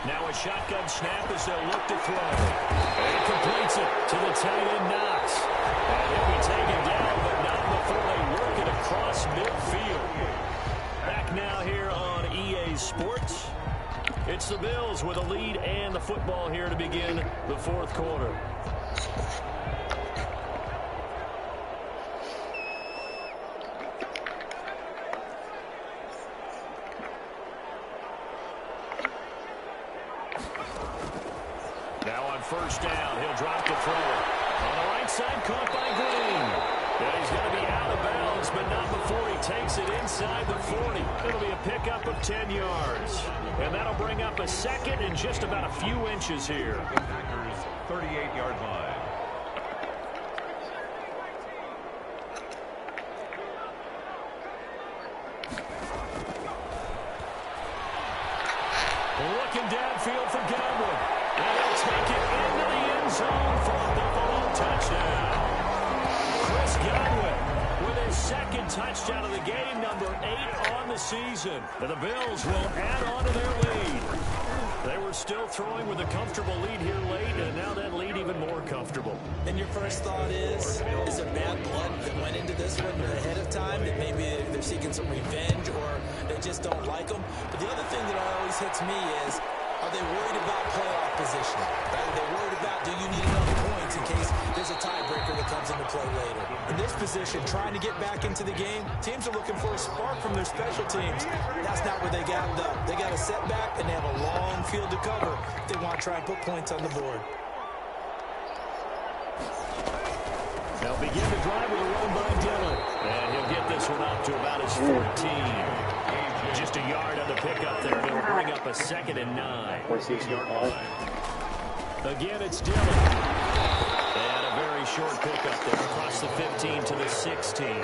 Now a shotgun snap as they'll look to throw. And he completes it to the tight end, Knox. And he'll be taken down, but not before they work it across midfield. Back now here on EA Sports. It's the Bills with a lead and the football here to begin the 4th quarter. Now on 1st down, he'll drop the throw. On the right side, caught by Green. And he's going to be out of bounds, but not before he takes it inside the 40. It'll be a pickup of 10 yards. And that'll bring up a 2nd and just about a few inches here. Packers 38-yard line. Looking downfield for Godwin. And he'll take it into the end zone for a Buffalo touchdown. Chris Godwin with his 2nd touchdown of the game, number 8 on the season. And the Bills will add on to their lead. They were still throwing with a comfortable lead here late, and now that lead even more comfortable. And your first thought is it bad blood that went into this one ahead of time, that maybe they're seeking some revenge or they just don't like them? But the other thing that always hits me is, are they worried about playoff position? Are they worried about, do you need enough points in case there's a tiebreaker that comes into play later? In this position, trying to get back into the game, teams are looking for a spark from their special teams. That's not where they got though. They got a setback, and they have a long field to cover if they want to try and put points on the board. They'll begin the drive with a run by Dillon. And he'll get this one up to about his 14. Just a yard on the pickup there. It'll bring up a 2nd and 9. Again, it's Dillon. And a very short pickup there across the 15 to the 16. They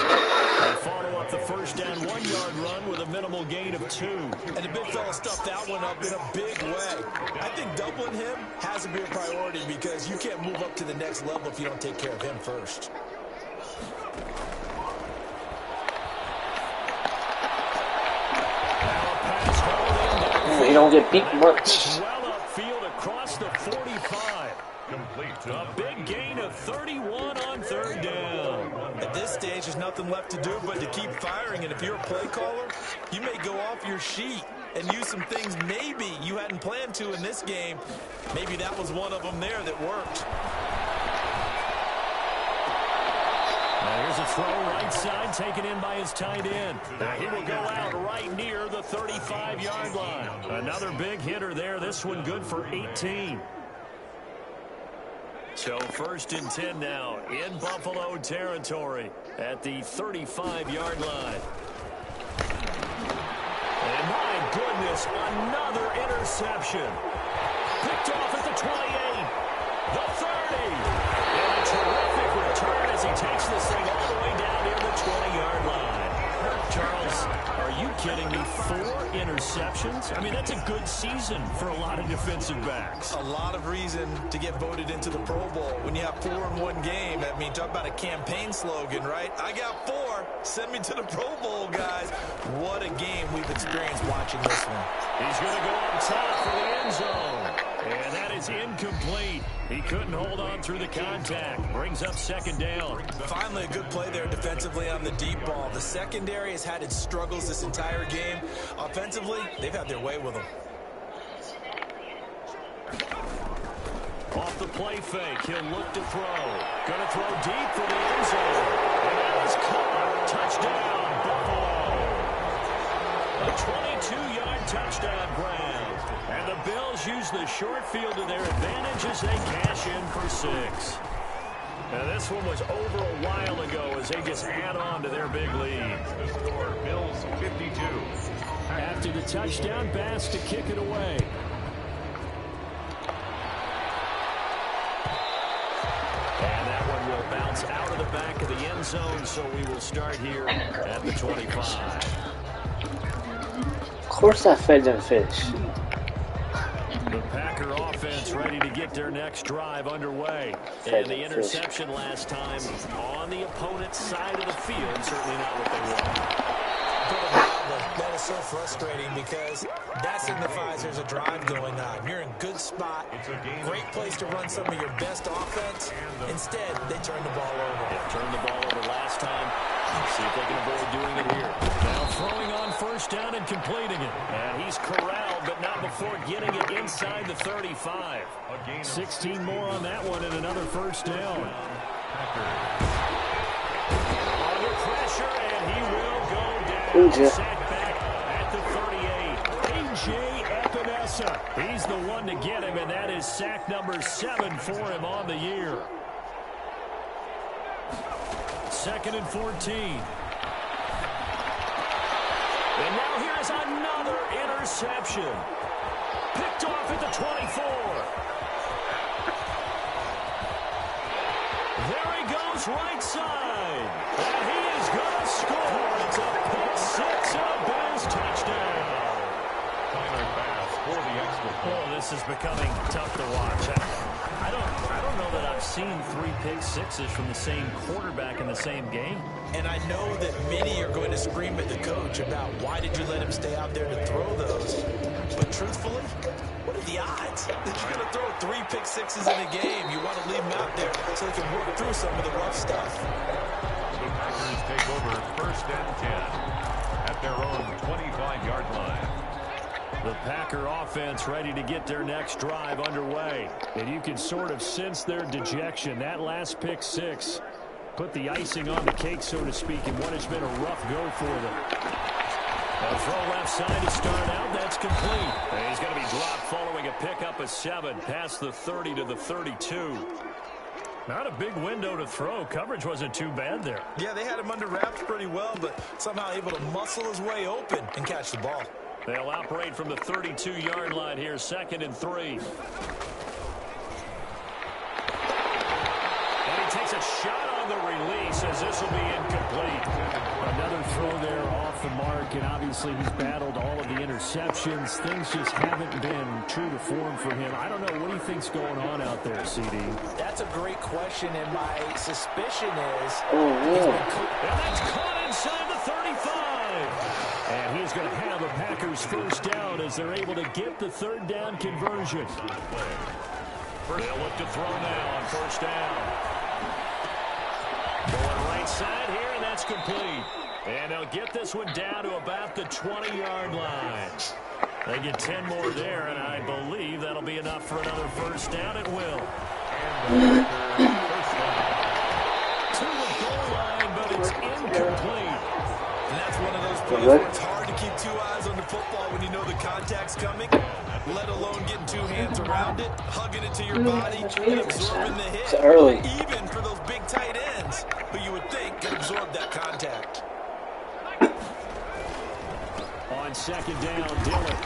follow up the first down 1-yard run with a minimal gain of 2. And the big fella stuffed that one up in a big way. I think doubling him has to be a priority because you can't move up to the next level if you don't take care of him first. He don't get beat much. Well upfield across the 45. Complete. A big gain of 31 on 3rd down. At this stage, there's nothing left to do but to keep firing. And if you're a play caller, you may go off your sheet and use some things maybe you hadn't planned to in this game. Maybe that was one of them there that worked. Now here's a throw right side taken in by his tight end. Now he will go out right near the 35-yard line. Another big hitter there. This one good for 18. So 1st and 10 now in Buffalo territory at the 35-yard line. And my goodness, another interception. Picked off at the 28, the 30. And a terrific return as he takes this thing all the way down near the 20-yard line. Charles, are you kidding me? 4 interceptions? I mean, that's a good season for a lot of defensive backs. A lot of reason to get voted into the Pro Bowl. When you have 4 in one game, I mean, talk about a campaign slogan, right? I got 4. Send me to the Pro Bowl, guys. What a game we've experienced watching this one. He's going to go on top for the end zone. And that is incomplete. He couldn't hold on through the contact. Brings up 2nd down. Finally, a good play there defensively on the deep ball. The secondary has had its struggles this entire game. Offensively, they've had their way with them. Off the play fake, he'll look to throw. Going to throw deep for the end zone. And that is caught. Touchdown, Buffalo. A 22-yard touchdown grab. And the Bills use the short field to their advantage as they cash in for 6. Now this one was over a while ago as they just add on to their big lead. The score, Bills 52. After the touchdown, Bass to kick it away. And that one will bounce out of the back of the end zone, so we will start here at the 25. Of course I fed them fish. The Packer offense ready to get their next drive underway. And the interception last time on the opponent's side of the field, certainly not what they want. That is so frustrating because that signifies there's a drive going on. You're in good spot, great place to run some of your best offense. Instead, they turn the ball over. Yeah, turned the ball over last time. See if they can avoid doing it here. Now throwing on 1st down and completing it. And he's corralled, but not before getting it inside the 35. 16 more on that one and another 1st down. Under pressure, and he will go down. Set back at the 38. A.J. Epinesa. He's the one to get him, and that is sack number 7 for him on the year. 2nd and 14. And now here's another interception. Picked off at the 24. There he goes right side. And he is going to score. It's a pick 6 and a Bills touchdown. Tyler Bass for the extra point. Oh, this is becoming tough to watch. I don't know that I've seen 3 pick sixes from the same quarterback in the same game. And I know that many are going to scream at the coach about why did you let him stay out there to throw those. But truthfully, what are the odds that you're going to throw 3 pick sixes in a game? You want to leave them out there so they can work through some of the rough stuff. The Packers take over 1st and 10 at their own 25-yard line. The Packer offense ready to get their next drive underway. And you can sort of sense their dejection. That last pick 6 put the icing on the cake, so to speak, in what has been a rough go for them. A throw left side to start out. That's complete. And he's going to be dropped following a pickup of 7 past the 30 to the 32. Not a big window to throw. Coverage wasn't too bad there. Yeah, they had him under wraps pretty well, but somehow able to muscle his way open and catch the ball. They'll operate from the 32-yard line here, 2nd and 3. And he takes a shot on the release as this will be incomplete. Another throw there off the mark, and obviously he's battled all of the interceptions. Things just haven't been true to form for him. I don't know. What do you think's going on out there, CD? That's a great question, and my suspicion is... And that's caught inside the 35. And he's going to have a Packers 1st down as they're able to get the 3rd down conversion. They'll look to throw now on 1st down. Going right side here, and that's complete. And they'll get this one down to about the 20-yard line. They get 10 more there, and I believe that'll be enough for another first down. It will. To the goal line, but it's incomplete. And that's one of those plays where it's hard to keep 2 eyes on the football when you know the contact's coming, let alone getting 2 hands around it, hugging it to your body, and absorbing the hit. It's early. Even for those big tight ends, who you would think could absorb that contact. On second down, Dillon.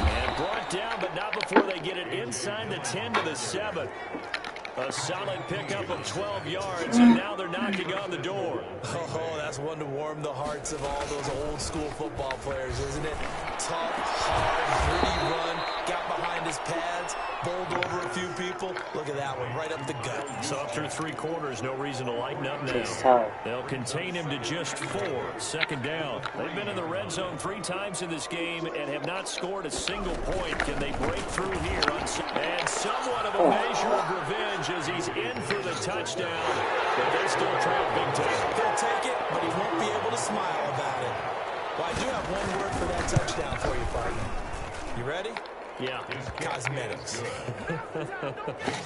And brought down, but not before they get it inside the 10 to the 7. A solid pickup of 12 yards, and now they're knocking on the door. Oh, that's one to warm the hearts of all those old-school football players, isn't it? Tough, hard, gritty run, got behind his pads, bowled over a few people. Look at that one, right up the gut. So up through 3 quarters, no reason to lighten up now. Takes time. They'll contain him to just 4. Second down. They've been in the red zone 3 times in this game and have not scored a single point. Can they break through here? And somewhat of a measure of revenge as he's in for the touchdown, but they still trail big time. He'll take it, but he won't be able to smile about it. Well, I do have one word for that touchdown for you, partner. You ready? Yeah. Cosmetics.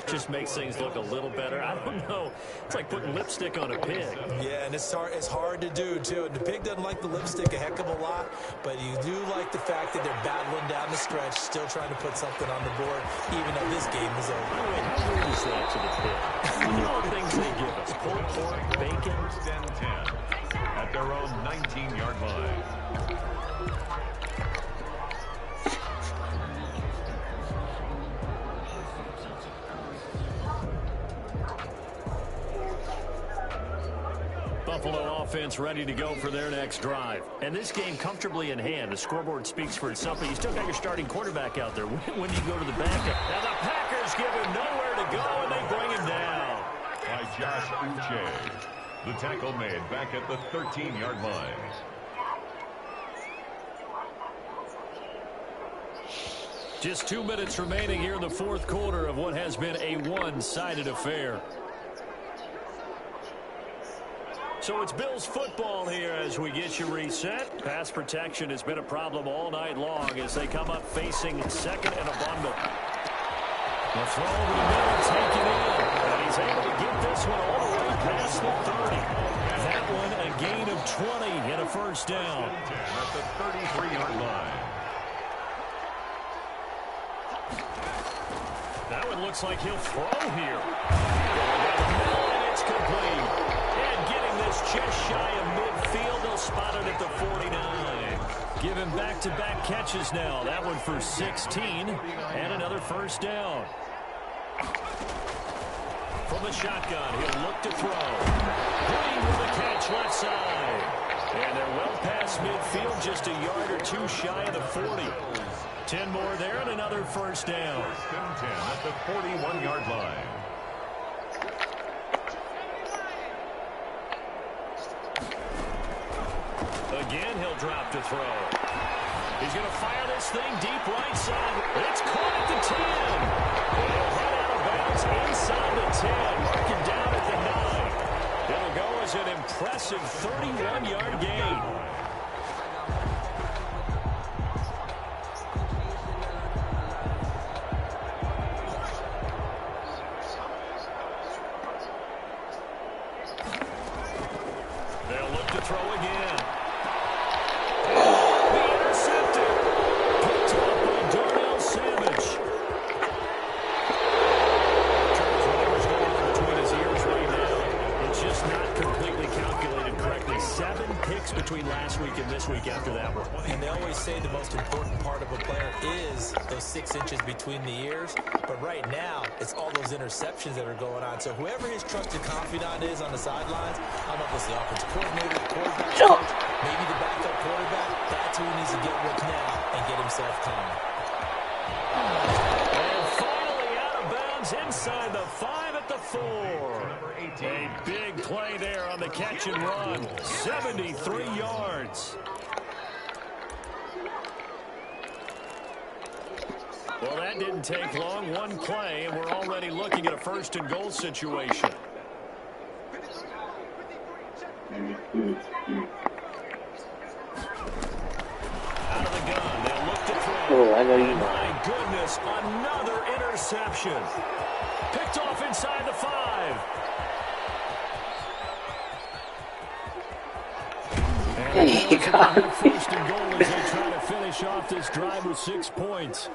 Just makes things look a little better. I don't know. It's like putting lipstick on a pig. Yeah, and it's hard to do, too. And the pig doesn't like the lipstick a heck of a lot, but you do like the fact that they're battling down the stretch, still trying to put something on the board, even though this game is over. By the way, how weird is that to the pig? You know the things they give us. Pulled pork, bacon. First and 10 at their own 19-yard line. Buffalo offense ready to go for their next drive. And this game comfortably in hand. The scoreboard speaks for itself, but you still got your starting quarterback out there. When you go to the backup. Now the Packers give him nowhere to go, and they bring him down. By Josh Uche. The tackle made back at the 13-yard line. Just 2 minutes remaining here in the 4th quarter of what has been a one-sided affair. So it's Bills football here as we get you reset. Pass protection has been a problem all night long as they come up facing second and a bundle. The throw over the middle, taken in. And he's able to get this one all the way past the 30. That one a gain of 20 and a first down. At the 33-yard line. That one looks like he'll throw here. And it's complete. Just shy of midfield. They'll spot it at the 49. Give him back-to-back catches now. That one for 16 and another first down. From the shotgun, he'll look to throw. Green with a catch left side. And they're well past midfield, just a yard or 2 shy of the 40. 10 more there and another first down. First and 10 at the 41-yard line. Again, he'll drop to throw. He's going to fire this thing deep right side. It's caught at the 10. He'll head out of bounds inside the 10. Mark it down at the 9. It'll go as an impressive 31-yard gain. They'll look to throw again. Between last week and this week after that one. And they always say the most important part of a player is those 6 inches between the ears. But right now, it's all those interceptions that are going on. So whoever his trusted confidant is on the sidelines, I don't know if it's the offensive coordinator, the quarterback coach, maybe the backup quarterback, that's who he needs to get with now and get himself calm. And finally out of bounds inside the 5 at the 4. A big play there on the catch and run. 73 yards. Well, that didn't take long. One play, and we're already looking at a 1st and goal situation. Out of the gun, they'll look to throw. Oh, I know you know. My goodness, another interception. Picked off inside the 5. And Hey, God. first and goal as they try to finish off this drive with 6 points.